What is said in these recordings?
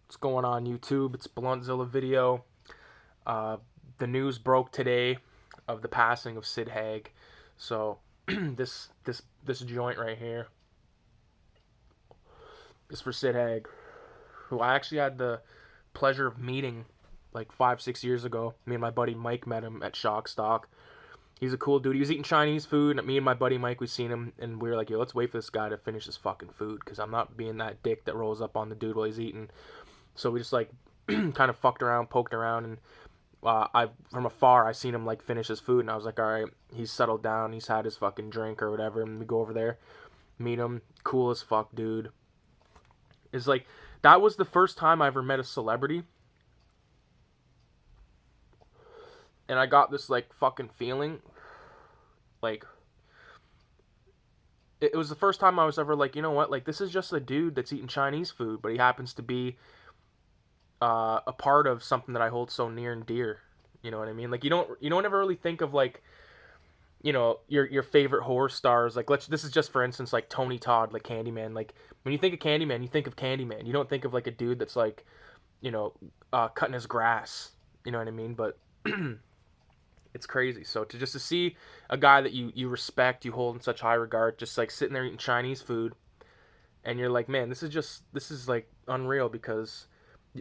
What's going on YouTube? It's Bluntzilla video. The news broke today of the passing of Sid Haig. So this joint right here is for Sid Haig, who I actually had the pleasure of meeting like 5-6 years ago. Me and my buddy Mike met him at Shock Stock. He's a cool dude. He was eating Chinese food. And me and my buddy Mike, we seen him, and we were like, "Yo, let's wait for this guy to finish his fucking food, because I'm not being that dick that rolls up on the dude while he's eating." So we just like kind of fucked around, poked around, and I from afar I seen him like finish his food, and I was like, all right, he's settled down, he's had his fucking drink or whatever, and we go over there, meet him, cool as fuck, dude. It's like that was the first time I ever met a celebrity, and I got this like fucking feeling, like it was the first time I was ever like, you know what, like this is just a dude that's eating Chinese food, but he happens to be a part of something that I hold so near and dear. You know what I mean? Like you don't ever really think of like your favorite horror stars. Like this is just for instance like Tony Todd, like Candyman. Like when you think of Candyman, you think of Candyman. You don't think of like a dude that's like cutting his grass. You know what I mean? But it's crazy. So to see a guy that you respect, you hold in such high regard, just like sitting there eating Chinese food, and you're like, man, this is like unreal, because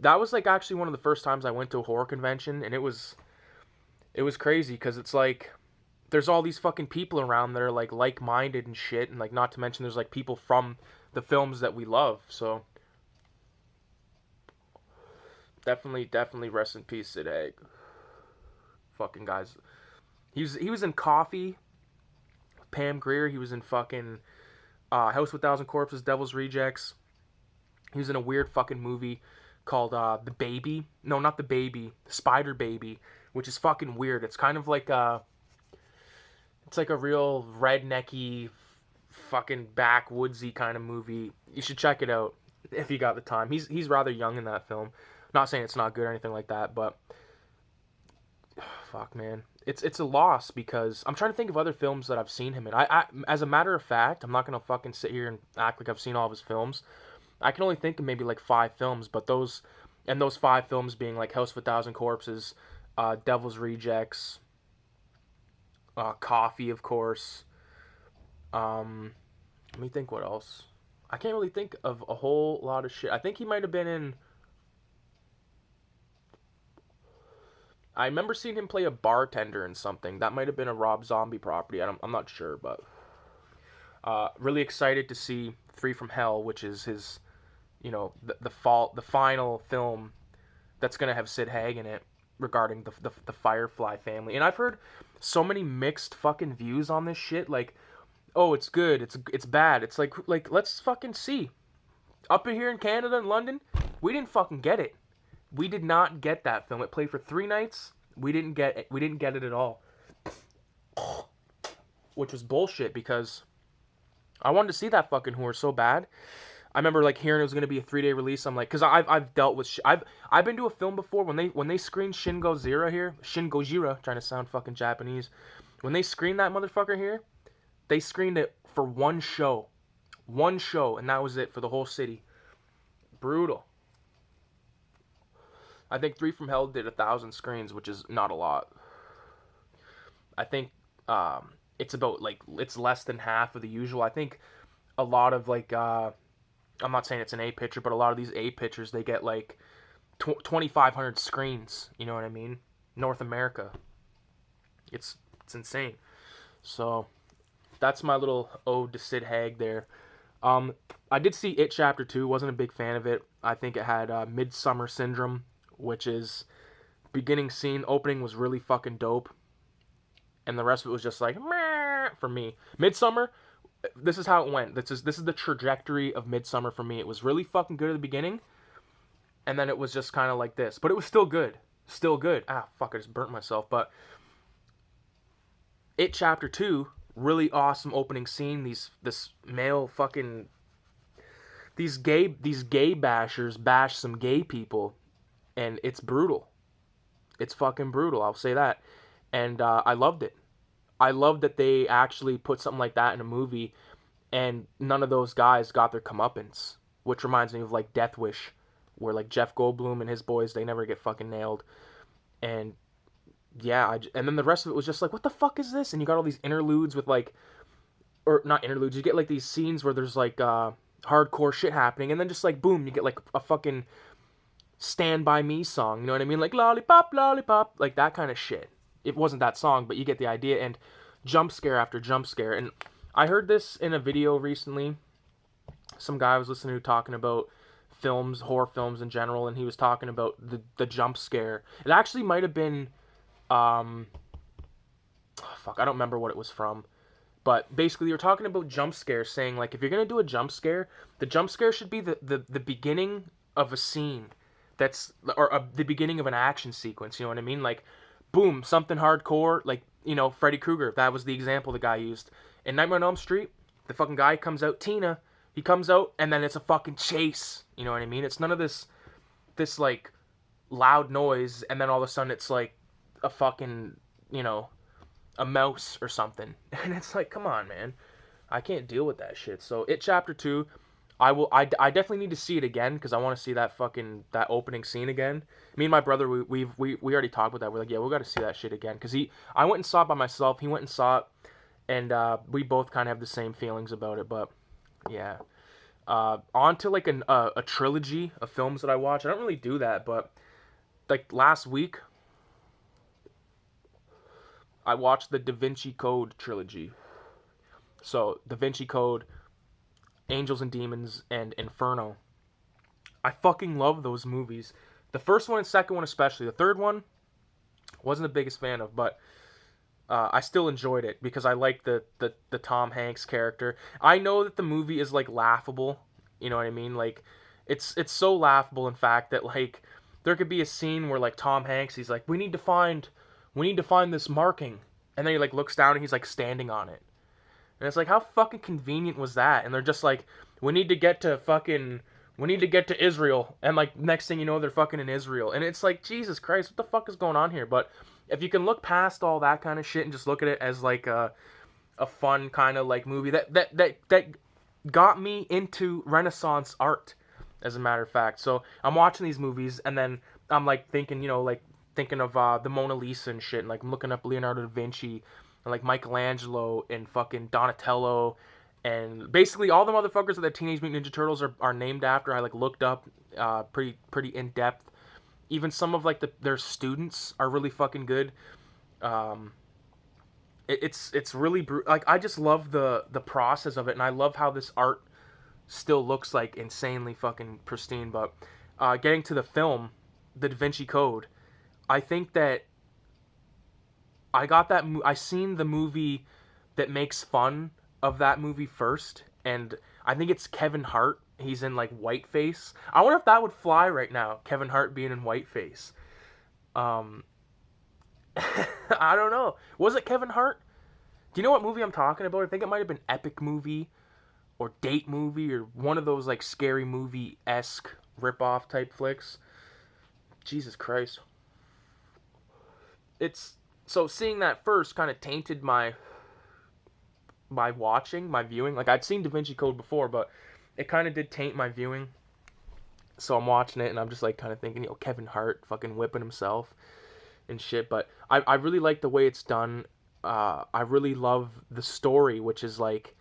that was like actually one of the first times I went to a horror convention, and it was crazy because it's like there's all these fucking people around that are like minded and shit, and like not to mention there's like people from the films that we love. So definitely rest in peace, Sid Haig. Fucking guys, he was in Coffee, Pam Grier. He was in fucking House with Thousand Corpses, Devil's Rejects. He was in a weird fucking movie called The Baby. No, not The Baby. Spider Baby, which is fucking weird. It's kind of like it's like a real rednecky, fucking backwoodsy kind of movie. You should check it out if you got the time. He's rather young in that film. Not saying it's not good or anything like that, but fuck, man, it's a loss, because I'm trying to think of other films that I've seen him in. I as a matter of fact, I'm not gonna fucking sit here and act like I've seen all of his films. I can only think of maybe like 5 films, but those 5 films being like House of a Thousand Corpses, Devil's Rejects, Coffee, of course. Um, Let me think what else. I can't really think of a whole lot of shit. I think he might have been in. I remember seeing him play a bartender in something. That might have been a Rob Zombie property. I'm not sure, but really excited to see Three from Hell, which is his, the final film that's gonna have Sid Haig in it, regarding the Firefly family. And I've heard so many mixed fucking views on this shit. Like, oh, it's good, it's bad. It's like let's fucking see. Up in here in Canada and London, we didn't fucking get it. We did not get that film. It played for 3 nights. We didn't get it at all, which was bullshit, because I wanted to see that fucking horror so bad. I remember like hearing it was gonna be a 3-day release. I'm like, because I've dealt with I've been to a film before when they screened Shin Gojira here, Shin Gojira, trying to sound fucking Japanese. When they screened that motherfucker here, they screened it for one show, and that was it for the whole city. Brutal. I think Three from Hell did 1,000 screens, which is not a lot. I think it's about like it's less than half of the usual. I think a lot of like I'm not saying it's an A picture, but a lot of these A pictures they get like 2,500 screens. You know what I mean? North America. It's insane. So that's my little ode to Sid Haig there. Um, I did see It Chapter 2. Wasn't a big fan of it. I think it had Midsummer Syndrome, which is beginning scene opening was really fucking dope, and the rest of it was just like meh for me. Midsummer, this is how it went. This is the trajectory of Midsummer for me. It was really fucking good at the beginning, and then it was just kind of like this, but it was still good. Still good. Ah, fuck, I just burnt myself. But It Chapter 2, really awesome opening scene. This male fucking these gay bashers bash some gay people, and it's brutal. It's fucking brutal. I'll say that. And I loved it. I loved that they actually put something like that in a movie, and none of those guys got their comeuppance, which reminds me of like Death Wish. where like Jeff Goldblum and his boys, they never get fucking nailed. And yeah, and then the rest of it was just like, what the fuck is this? And you got all these interludes with like, or not interludes, you get like these scenes where there's like hardcore shit happening, and then just like boom, you get like a fucking Stand By Me song, you know what I mean? Like lollipop, lollipop, like that kind of shit. It wasn't that song, but you get the idea, and jump scare after jump scare. And I heard this in a video recently. Some guy I was listening to talking about films, horror films in general, and he was talking about the jump scare. It actually might have been, fuck, I don't remember what it was from. But basically, you're talking about jump scares, saying like if you're gonna do a jump scare, the jump scare should be the beginning of a scene, the beginning of an action sequence. You know what I mean? Like, boom, something hardcore. Like, you know, Freddy Krueger. That was the example the guy used in Nightmare on Elm Street. The fucking guy comes out, Tina. He comes out, and then it's a fucking chase. You know what I mean? It's none of this like loud noise, and then all of a sudden it's like a fucking, you know, a mouse or something. And it's like, come on, man. I can't deal with that shit. So It Chapter 2, I definitely need to see it again because I want to see that opening scene again. Me and my brother, we already talked about that. We're like, yeah, we got to see that shit again because I went and saw it by myself. He went and saw it, and we both kind of have the same feelings about it. But yeah, on to like a trilogy of films that I watch. I don't really do that, but like last week, I watched the Da Vinci Code trilogy. So, Da Vinci Code, Angels and Demons, and Inferno. I fucking love those movies. The first one and second one especially. The third one, wasn't the biggest fan of, but I still enjoyed it because I like the Tom Hanks character. I know that the movie is like laughable. You know what I mean? Like, it's so laughable, in fact, that like there could be a scene where like Tom Hanks, he's like, we need to find this marking, and then he like looks down and he's like standing on it, and it's like, how fucking convenient was that? And they're just like, we need to get to Israel, and like next thing you know, they're fucking in Israel, and it's like, Jesus Christ, what the fuck is going on here? But if you can look past all that kind of shit and just look at it as like a fun kind of like movie that got me into Renaissance art, as a matter of fact. So I'm watching these movies, and then I'm like thinking, you know, like thinking of the Mona Lisa and shit, and like I'm looking up Leonardo da Vinci and like Michelangelo and fucking Donatello, and basically all the motherfuckers that the Teenage Mutant Ninja Turtles are named after. I like looked up pretty in depth. Even some of like their students are really fucking good. It's really like, I just love the process of it, and I love how this art still looks like insanely fucking pristine. But getting to the film, the Da Vinci Code, I think that I seen the movie that makes fun of that movie first, and I think it's Kevin Hart. He's in like Whiteface. I wonder if that would fly right now, Kevin Hart being in Whiteface. Um, I don't know. Was it Kevin Hart? Do you know what movie I'm talking about? I think it might have been Epic Movie or Date Movie or one of those like Scary Movie-esque rip-off type flicks. Jesus Christ. It's so seeing that first kind of tainted my viewing. Like, I'd seen Da Vinci Code before, but it kind of did taint my viewing. So I'm watching it and I'm just like kind of thinking, you know, Kevin Hart fucking whipping himself and shit. But I really like the way it's done. I really love the story, which is like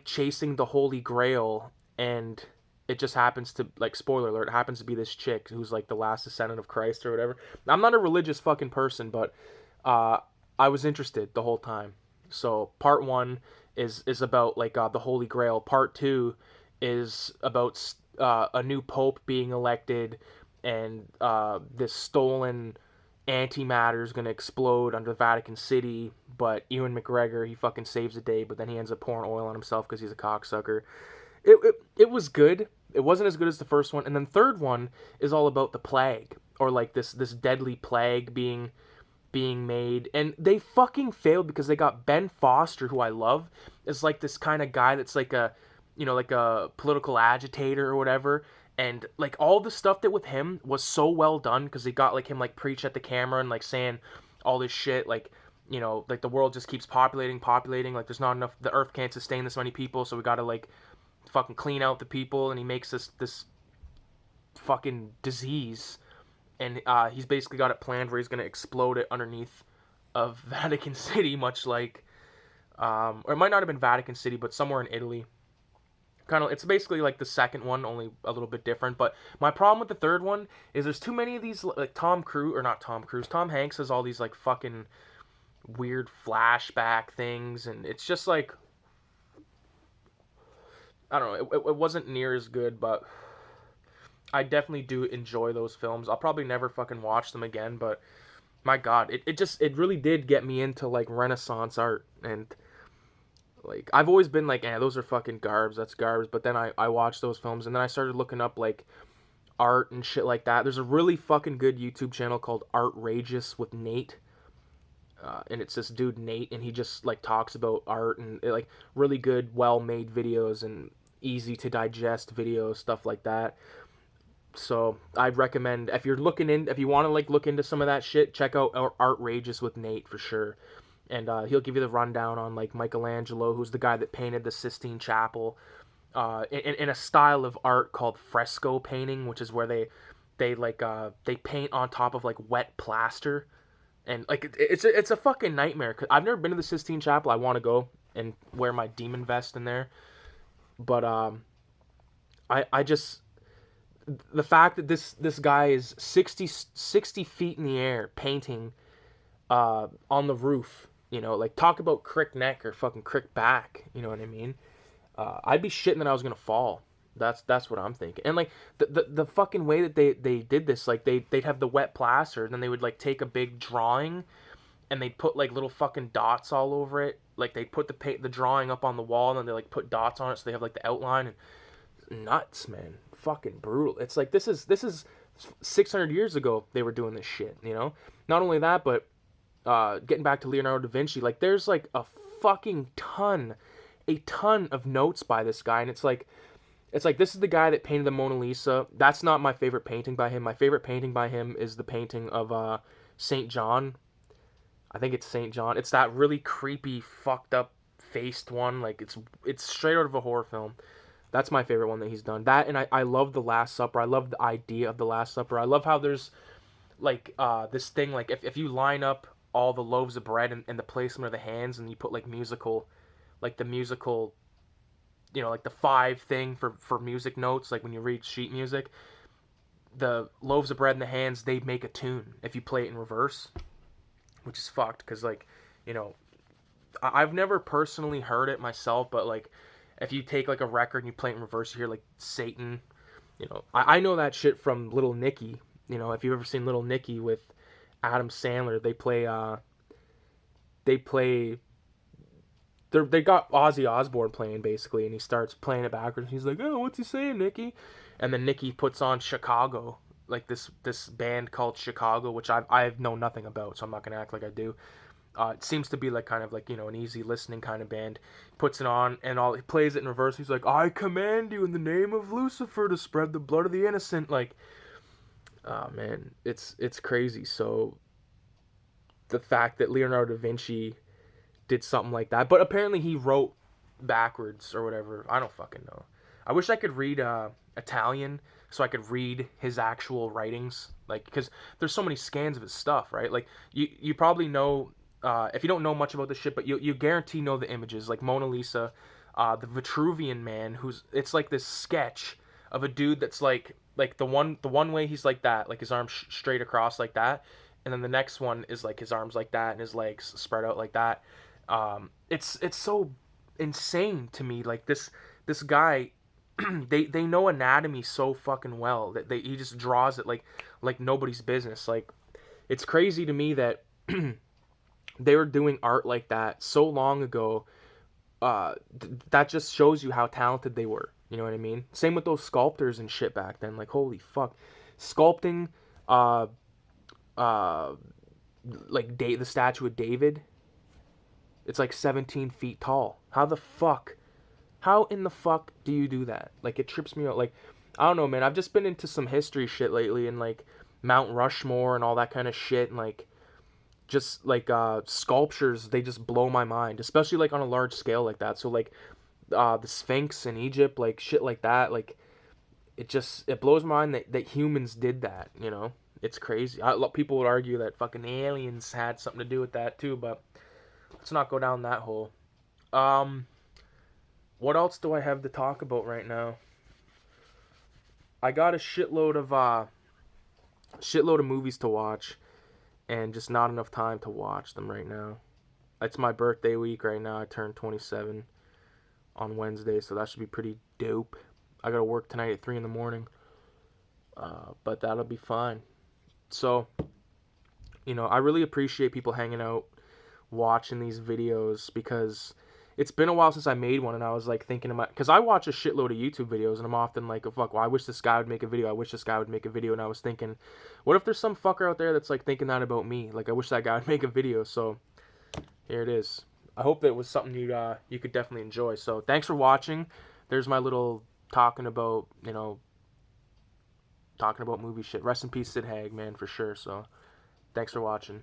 chasing the Holy Grail, and it just happens to, like, spoiler alert, it happens to be this chick who's like the last descendant of Christ or whatever. I'm not a religious fucking person, but I was interested the whole time. So part one is about like the Holy Grail. Part two is about a new pope being elected, and this stolen antimatter is going to explode under Vatican City, but Ewan McGregor, he fucking saves the day, but then he ends up pouring oil on himself because he's a cocksucker. It was good. It wasn't as good as the first one. And then third one is all about the plague, or like this deadly plague being made, and they fucking failed because they got Ben Foster, who I love, is like this kind of guy that's like a, you know, like a political agitator or whatever. And like all the stuff that with him was so well done because they got like him like preach at the camera and like saying all this shit, like, you know, like the world just keeps populating, like there's not enough, the earth can't sustain this many people, so we gotta like fucking clean out the people, and he makes this fucking disease, and he's basically got it planned where he's gonna explode it underneath of Vatican City, much like, or it might not have been Vatican City, but somewhere in Italy. Kind of, it's basically like the second one, only a little bit different. But my problem with the third one is there's too many of these, like Tom Cruise, or not Tom Cruise, Tom Hanks has all these like fucking weird flashback things, and it's just like, I don't know, it wasn't near as good, but I definitely do enjoy those films. I'll probably never fucking watch them again, but my god, it really did get me into like Renaissance art. And like, I've always been like, those are fucking garbs, that's garbs. But then I watched those films, and then I started looking up like art and shit like that. There's a really fucking good YouTube channel called Artrageous with Nate. And it's this dude Nate, and he just like talks about art and like really good, well made videos and easy to digest videos, stuff like that. So I'd recommend, if you want to like look into some of that shit, check out Artrageous with Nate for sure. And he'll give you the rundown on like Michelangelo, who's the guy that painted the Sistine Chapel, in a style of art called fresco painting, which is where they paint on top of like wet plaster. And like it's a fucking nightmare. 'Cause I've never been to the Sistine Chapel. I want to go and wear my demon vest in there, but I just, the fact that this guy is 60 feet in the air painting on the roof, like, talk about crick neck or fucking crick back, you know what I mean? I'd be shitting that I was gonna fall. That's what I'm thinking. And like the fucking way that they did this, like they'd have the wet plaster, and then they would like take a big drawing, and they'd put like little fucking dots all over it. Like they'd put the drawing up on the wall, and then they like put dots on it, so they have like the outline. And nuts, man, fucking brutal. It's like this is 600 years ago they were doing this shit. Not only that, but getting back to Leonardo da Vinci, like there's like a fucking ton of notes by this guy, and it's like this is the guy that painted the Mona Lisa. That's not my favorite painting by him. My favorite painting by him is the painting of Saint John. I think it's Saint John. It's that really creepy, fucked up faced one. Like it's straight out of a horror film. That's my favorite one that he's done. That, and I love the Last Supper. I love the idea of the Last Supper. I love how there's like this thing, like if you line up all the loaves of bread and the placement of the hands, and you put like musical, like the musical, like the 5 thing for music notes, like when you read sheet music, the loaves of bread in the hands, they make a tune if you play it in reverse, which is fucked, because like, I've never personally heard it myself, but like if you take like a record and you play it in reverse, you hear like Satan. I know that shit from Little Nicky. If you've ever seen Little Nicky with Adam Sandler, they got Ozzy Osbourne playing basically, and he starts playing it backwards. He's like, "Oh, what's he saying, Nicky?" And then Nicky puts on Chicago, like this band called Chicago, which I know nothing about, so I'm not gonna act like I do. It seems to be like kind of like, an easy listening kind of band. Puts it on, and he plays it in reverse. He's like, "I command you in the name of Lucifer to spread the blood of the innocent." Like, oh man, it's crazy. So the fact that Leonardo da Vinci did something like that, but apparently he wrote backwards or whatever. I don't fucking know. I wish I could read Italian so I could read his actual writings, like, because there's so many scans of his stuff, right? Like you probably know, if you don't know much about this shit, but you guarantee know the images, like Mona Lisa, the Vitruvian Man, it's like this sketch of a dude that's like the one way he's like that, like his arms straight across like that, and then the next one is like his arms like that and his legs spread out like that. It's so insane to me. Like this guy, they know anatomy so fucking well that he just draws it like nobody's business. Like, it's crazy to me that they were doing art like that so long ago. That just shows you how talented they were. You know what I mean? Same with those sculptors and shit back then. Like, holy fuck, sculpting, like the statue of David. It's like 17 feet tall. How in the fuck do you do that? Like, it trips me out. Like, I don't know, man. I've just been into some history shit lately, and like Mount Rushmore and all that kind of shit, and like just like sculptures, they just blow my mind, especially like on a large scale like that. So like the Sphinx in Egypt, like shit like that. Like it blows my mind that humans did that. You know, it's crazy. People would argue that fucking aliens had something to do with that too, but let's not go down that hole. Um, what else do I have to talk about right now? I got a shitload of movies to watch, and just not enough time to watch them right now. It's my birthday week right now. I turned 27 on Wednesday, so that should be pretty dope. I gotta work tonight at 3 in the morning, but that'll be fine. So, I really appreciate people hanging out, watching these videos, because it's been a while since I made one, and I was like thinking about, because I watch a shitload of YouTube videos, and I'm often like, oh fuck, well I wish this guy would make a video. I wish this guy would make a video, and I was thinking, what if there's some fucker out there that's like thinking that about me? Like I wish that guy would make a video. So here it is. I hope that it was something you could definitely enjoy. So thanks for watching. There's my little talking about movie shit. Rest in peace, Sid Haig, man, for sure. So thanks for watching.